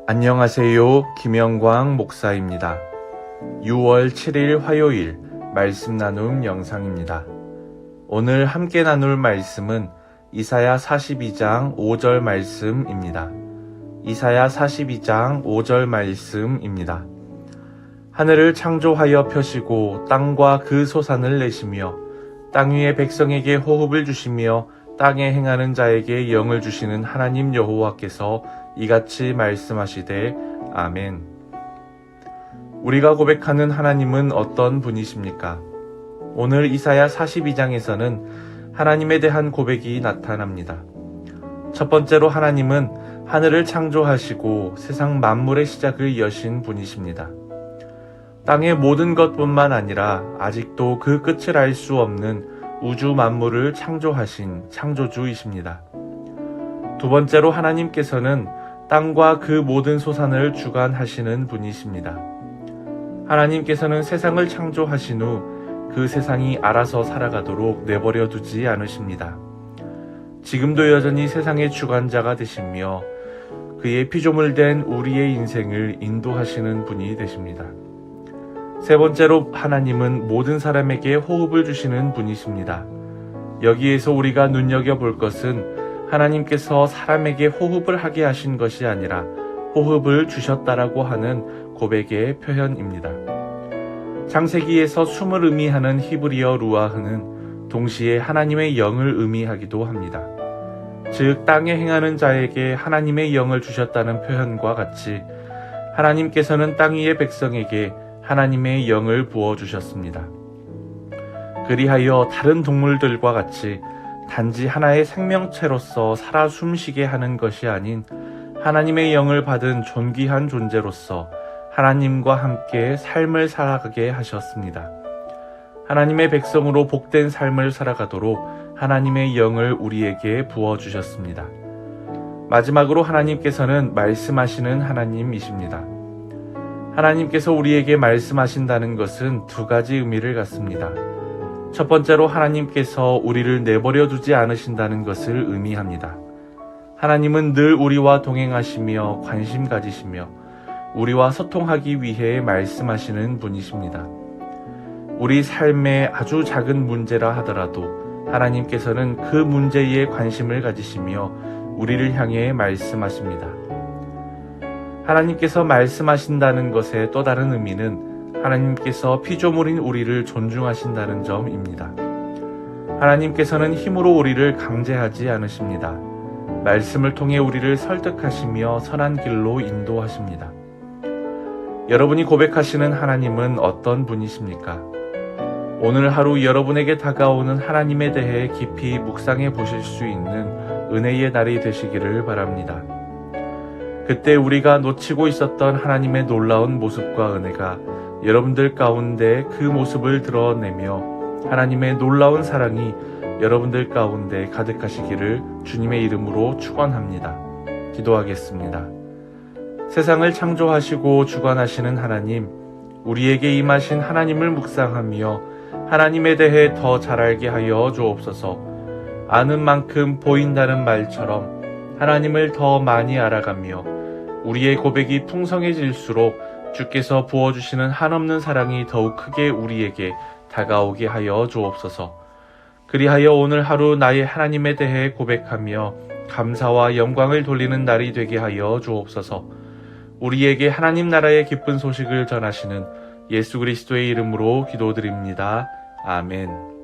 안녕하세요. 김영광 목사입니다. 6월 7일 화요일 말씀 나눔 영상입니다. 오늘 함께 나눌 말씀은 이사야 42장 5절 말씀입니다. 이사야 42장 5절 말씀입니다. 하늘을 창조하여 펴시고 땅과 그 소산을 내시며 땅 위의 백성에게 호흡을 주시며 땅에 행하는 자에게 영을 주시는 하나님 여호와께서 이같이 말씀하시되 아멘. 우리가 고백하는 하나님은 어떤 분이십니까? 오늘 이사야 42장에서는 하나님에 대한 고백이 나타납니다. 첫 번째로 하나님은 하늘을 창조하시고 세상 만물의 시작을 여신 분이십니다. 땅의 모든 것뿐만 아니라 아직도 그 끝을 알 수 없는 우주 만물을 창조하신 창조주이십니다. 두 번째로 하나님께서는 땅과 그 모든 소산을 주관하시는 분이십니다. 하나님께서는 세상을 창조하신 후 그 세상이 알아서 살아가도록 내버려 두지 않으십니다. 지금도 여전히 세상의 주관자가 되시며 그의 피조물 된 우리의 인생을 인도하시는 분이 되십니다. 세 번째로 하나님은 모든 사람에게 호흡을 주시는 분이십니다. 여기에서 우리가 눈여겨볼 것은 하나님께서 사람에게 호흡을 하게 하신 것이 아니라 호흡을 주셨다라고 하는 고백의 표현입니다. 창세기에서 숨을 의미하는 히브리어 루아흐는 동시에 하나님의 영을 의미하기도 합니다. 즉 땅에 행하는 자에게 하나님의 영을 주셨다는 표현과 같이 하나님께서는 땅 위의 백성에게 하나님의 영을 부어주셨습니다. 그리하여 다른 동물들과 같이 단지 하나의 생명체로서 살아 숨쉬게 하는 것이 아닌 하나님의 영을 받은 존귀한 존재로서 하나님과 함께 삶을 살아가게 하셨습니다. 하나님의 백성으로 복된 삶을 살아가도록 하나님의 영을 우리에게 부어주셨습니다. 마지막으로 하나님께서는 말씀하시는 하나님이십니다. 하나님께서 우리에게 말씀하신다는 것은 두 가지 의미를 갖습니다. 첫 번째로 하나님께서 우리를 내버려 두지 않으신다는 것을 의미합니다. 하나님은 늘 우리와 동행하시며 관심 가지시며 우리와 소통하기 위해 말씀하시는 분이십니다. 우리 삶의 아주 작은 문제라 하더라도 하나님께서는 그 문제에 관심을 가지시며 우리를 향해 말씀하십니다. 하나님께서 말씀하신다는 것의 또 다른 의미는 하나님께서 피조물인 우리를 존중하신다는 점입니다. 하나님께서는 힘으로 우리를 강제하지 않으십니다. 말씀을 통해 우리를 설득하시며 선한 길로 인도하십니다. 여러분이 고백하시는 하나님은 어떤 분이십니까? 오늘 하루 여러분에게 다가오는 하나님에 대해 깊이 묵상해 보실 수 있는 은혜의 날이 되시기를 바랍니다. 그때 우리가 놓치고 있었던 하나님의 놀라운 모습과 은혜가 여러분들 가운데 그 모습을 드러내며 하나님의 놀라운 사랑이 여러분들 가운데 가득하시기를 주님의 이름으로 축원합니다. 기도하겠습니다. 세상을 창조하시고 주관하시는 하나님, 우리에게 임하신 하나님을 묵상하며 하나님에 대해 더 잘 알게 하여 주옵소서. 아는 만큼 보인다는 말처럼 하나님을 더 많이 알아가며 우리의 고백이 풍성해질수록 주께서 부어주시는 한없는 사랑이 더욱 크게 우리에게 다가오게 하여 주옵소서. 그리하여 오늘 하루 나의 하나님에 대해 고백하며 감사와 영광을 돌리는 날이 되게 하여 주옵소서. 우리에게 하나님 나라의 기쁜 소식을 전하시는 예수 그리스도의 이름으로 기도드립니다. 아멘.